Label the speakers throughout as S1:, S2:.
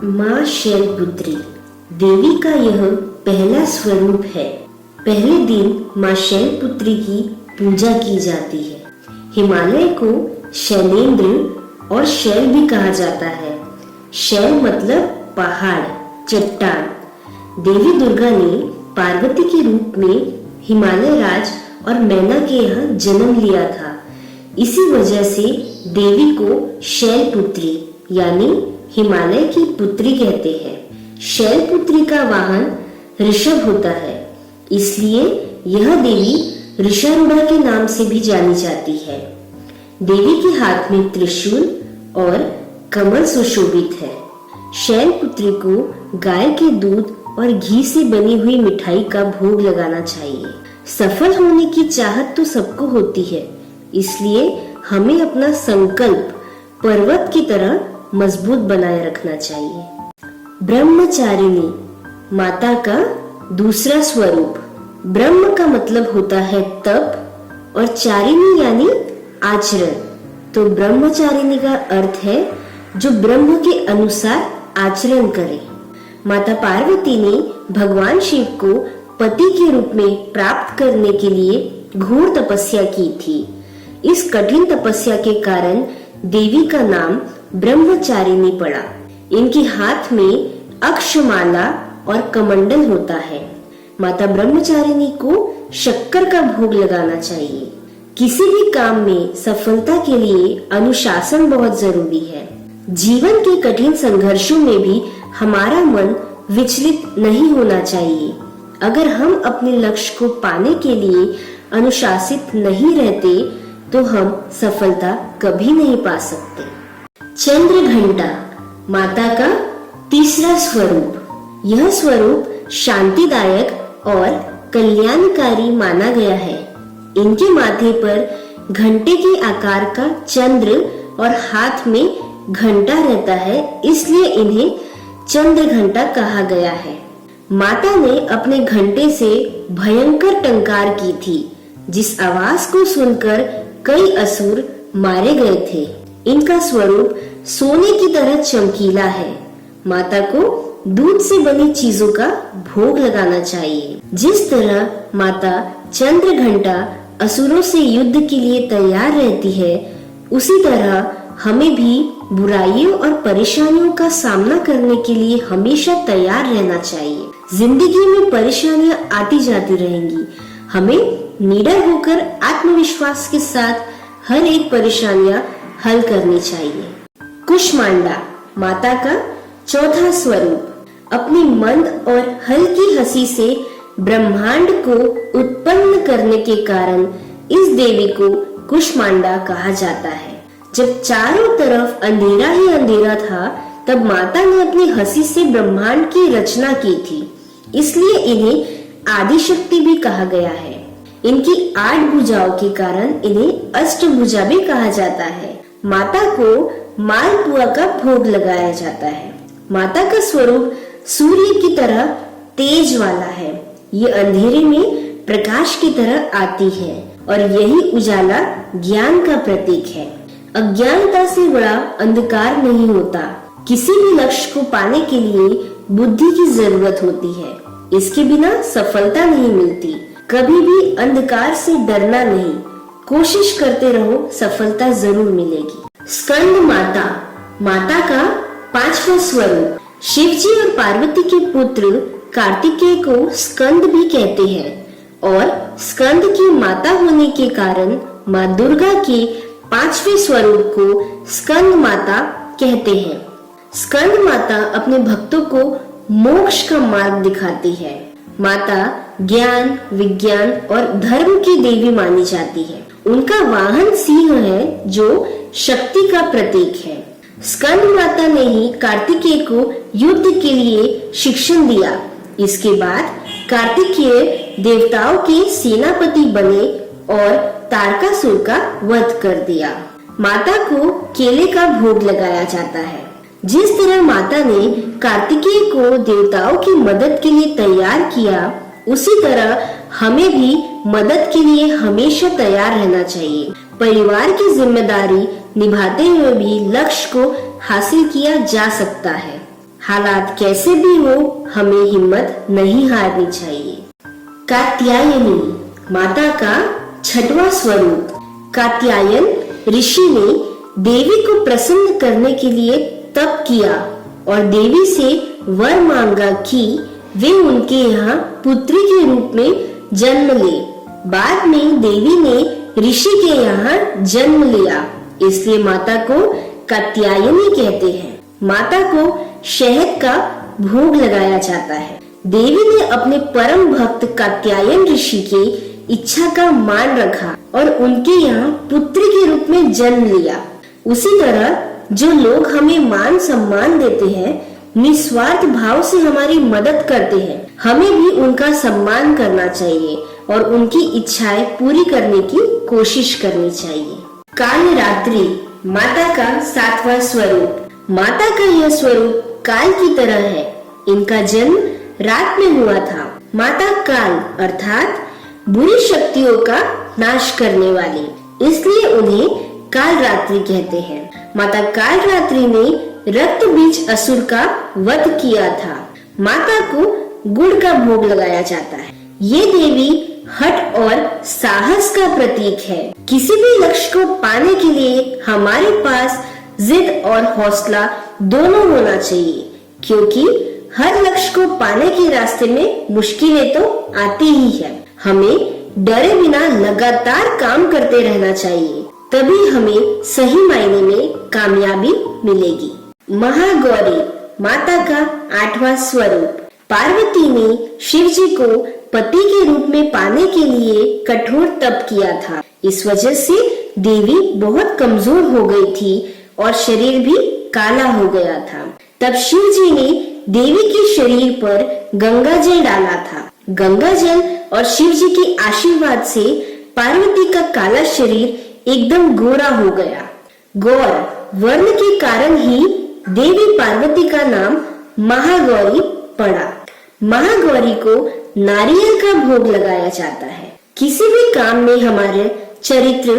S1: माँ शैलपुत्री देवी का यह पहला स्वरूप है। पहले दिन माँ शैलपुत्री की पूजा की जाती है। हिमालय को शैलेंद्र और शैल भी कहा जाता है। शैल मतलब पहाड़, चट्टान। देवी दुर्गा ने पार्वती के रूप में हिमालय राज और मैना के यहाँ जन्म लिया था। इसी वजह से देवी को शैलपुत्री यानी हिमालय की पुत्री कहते हैं। शैलपुत्री का वाहन ऋषभ होता है, इसलिए यह देवी ऋषारूढ़ा के नाम से भी जानी जाती है। देवी के हाथ में त्रिशूल और कमल सुशोभित है। शैलपुत्री को गाय के दूध और घी से बनी हुई मिठाई का भोग लगाना चाहिए। सफल होने की चाहत तो सबको होती है, इसलिए हमें अपना संकल्प पर्वत की तरह मजबूत बनाए रखना चाहिए। ब्रह्मचारिणी माता का दूसरा स्वरूप। ब्रह्म का मतलब होता है तप और चारिणी यानी आचरण। तो ब्रह्मचारिणी का अर्थ है जो ब्रह्म के अनुसार आचरण करे। माता पार्वती ने भगवान शिव को पति के रूप में प्राप्त करने के लिए घोर तपस्या की थी। इस कठिन तपस्या के कारण देवी का नाम ब्रह्मचारिणी पड़ा। इनके हाथ में अक्षमाला और कमंडल होता है। माता ब्रह्मचारिणी को शक्कर का भोग लगाना चाहिए। किसी भी काम में सफलता के लिए अनुशासन बहुत जरूरी है। जीवन के कठिन संघर्षों में भी हमारा मन विचलित नहीं होना चाहिए। अगर हम अपने लक्ष्य को पाने के लिए अनुशासित नहीं रहते तो हम सफलता कभी नहीं पा सकते। चंद्र घंटा माता का तीसरा स्वरूप। यह स्वरूप शांतिदायक और कल्याणकारी माना गया है। इनके माथे पर घंटे के आकार का चंद्र और हाथ में घंटा रहता है, इसलिए इन्हें चंद्र घंटा कहा गया है। माता ने अपने घंटे से भयंकर टंकार की थी, जिस आवाज को सुनकर कई असुर मारे गए थे। इनका स्वरूप सोने की तरह चमकीला है। माता को दूध से बनी चीजों का भोग लगाना चाहिए। जिस तरह माता चंद्र घंटा असुरों से युद्ध के लिए तैयार रहती है, उसी तरह हमें भी बुराइयों और परेशानियों का सामना करने के लिए हमेशा तैयार रहना चाहिए। जिंदगी में परेशानियां आती जाती रहेंगी। हमें निडर होकर आत्मविश्वास के साथ हर एक परेशानियां हल करनी चाहिए। कुष्मांडा माता का चौथा स्वरूप। अपनी मंद और हल्की हंसी से ब्रह्मांड को उत्पन्न करने के कारण इस देवी को कुष्मांडा कहा जाता है। जब चारों तरफ अंधेरा ही अंधेरा था, तब माता ने अपनी हंसी से ब्रह्मांड की रचना की थी, इसलिए इन्हें आदिशक्ति भी कहा गया है। इनकी 8 भुजाओं के कारण इन्हें अष्टभुजा भी कहा जाता है। माता को मालपुआ का भोग लगाया जाता है। माता का स्वरूप सूर्य की तरह तेज वाला है। ये अंधेरे में प्रकाश की तरह आती है और यही उजाला ज्ञान का प्रतीक है। अज्ञानता से बड़ा अंधकार नहीं होता। किसी भी लक्ष्य को पाने के लिए बुद्धि की जरूरत होती है। इसके बिना सफलता नहीं मिलती। कभी भी अंधकार से डरना नहीं, कोशिश करते रहो, सफलता जरूर मिलेगी। स्कंद माता माता का 5वां स्वरूप। शिवजी और पार्वती के पुत्र कार्तिकेय को स्कंद भी कहते हैं और स्कंद की माता होने के कारण माँ दुर्गा के 5वें स्वरूप को स्कंद माता कहते हैं। स्कंद माता अपने भक्तों को मोक्ष का मार्ग दिखाती है। माता ज्ञान, विज्ञान और धर्म की देवी मानी जाती है। उनका वाहन सिंह है जो शक्ति का प्रतीक है। स्कंद माता ने ही कार्तिकेय को युद्ध के लिए शिक्षण दिया। इसके बाद कार्तिकेय देवताओं के सेनापति बने और तारकासुर का वध कर दिया। माता को केले का भोग लगाया जाता है। जिस तरह माता ने कार्तिकेय को देवताओं की मदद के लिए तैयार किया, उसी तरह हमें भी मदद के लिए हमेशा तैयार रहना चाहिए। परिवार की जिम्मेदारी निभाते हुए भी लक्ष्य को हासिल किया जा सकता है। हालात कैसे भी हो, हमें हिम्मत नहीं हारनी चाहिए। कात्यायनी माता का छठवां स्वरूप। कात्यायन ऋषि ने देवी को प्रसन्न करने के लिए तप किया और देवी से वर मांगा कि वे उनके यहाँ पुत्री के रूप में जन्म ले। बाद में देवी ने ऋषि के यहाँ जन्म लिया, इसलिए माता को कात्यायनी कहते हैं। माता को शहद का भोग लगाया जाता है। देवी ने अपने परम भक्त कात्यायन ऋषि की इच्छा का मान रखा और उनके यहाँ पुत्री के रूप में जन्म लिया। उसी तरह जो लोग हमें मान सम्मान देते हैं, निस्वार्थ भाव से हमारी मदद करते हैं, हमें भी उनका सम्मान करना चाहिए और उनकी इच्छाएं पूरी करने की कोशिश करनी चाहिए। कालरात्रि माता का 7वां स्वरूप। माता का यह स्वरूप काल की तरह है। इनका जन्म रात में हुआ था। माता काल अर्थात बुरी शक्तियों का नाश करने वाली, इसलिए उन्हें कालरात्रि कहते हैं। माता कालरात्रि ने रक्त बीज असुर का वध किया था। माता को गुड़ का भोग लगाया जाता है। ये देवी हठ और साहस का प्रतीक है। किसी भी लक्ष्य को पाने के लिए हमारे पास जिद और हौसला दोनों होना चाहिए, क्योंकि हर लक्ष्य को पाने के रास्ते में मुश्किलें तो आती ही है। हमें डरे बिना लगातार काम करते रहना चाहिए, तभी हमें सही मायने में कामयाबी मिलेगी। महागौरी माता का 8वां स्वरूप। पार्वती ने शिव जी को पति के रूप में पाने के लिए कठोर तप किया था। इस वजह से देवी बहुत कमजोर हो गई थी और शरीर भी काला हो गया था। तब शिव जी ने देवी के शरीर पर गंगा जल डाला था। गंगा जल और शिव जी के आशीर्वाद से पार्वती का काला शरीर एकदम गोरा हो गया। गौर वर्ण के कारण ही देवी पार्वती का नाम महागौरी पड़ा। महागौरी को नारियल का भोग लगाया जाता है। किसी भी काम में हमारे चरित्र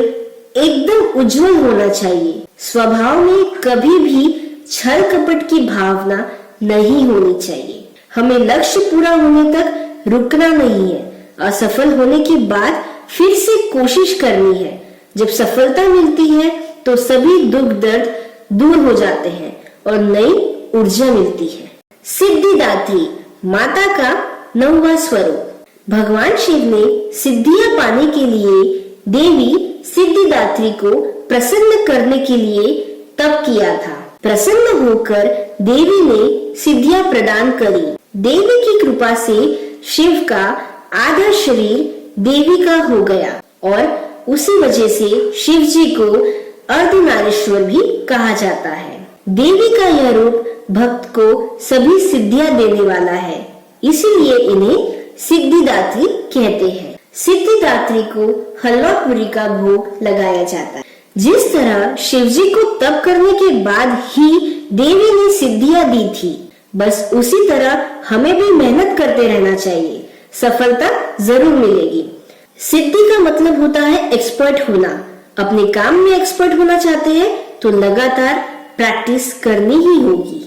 S1: एकदम उज्जवल होना चाहिए। स्वभाव में कभी भी छल कपट की भावना नहीं होनी चाहिए। हमें लक्ष्य पूरा होने तक रुकना नहीं है। असफल होने के बाद फिर से कोशिश करनी है। जब सफलता मिलती है तो सभी दुख दर्द दूर हो जाते हैं और नई ऊर्जा मिलती है। सिद्धिदात्री माता का 9वां स्वरूप। भगवान शिव ने सिद्धियां पाने के लिए देवी सिद्धिदात्री को प्रसन्न करने के लिए तप किया था। प्रसन्न होकर देवी ने सिद्धियां प्रदान करी। देवी की कृपा से शिव का आधा शरीर देवी का हो गया और उसी वजह से शिव जी को अर्धनारीश्वर भी कहा जाता है। देवी का यह रूप भक्त को सभी सिद्धियां देने वाला है, इसीलिए इन्हें सिद्धिदात्री कहते हैं। सिद्धिदात्री को हलवा पूरी का भोग लगाया जाता है। जिस तरह शिव जी को तप करने के बाद ही देवी ने सिद्धियां दी थी, बस उसी तरह हमें भी मेहनत करते रहना चाहिए। सफलता जरूर मिलेगी। सिद्धि का मतलब होता है एक्सपर्ट होना। अपने काम में एक्सपर्ट होना चाहते हैं तो लगातार प्रैक्टिस करनी ही होगी।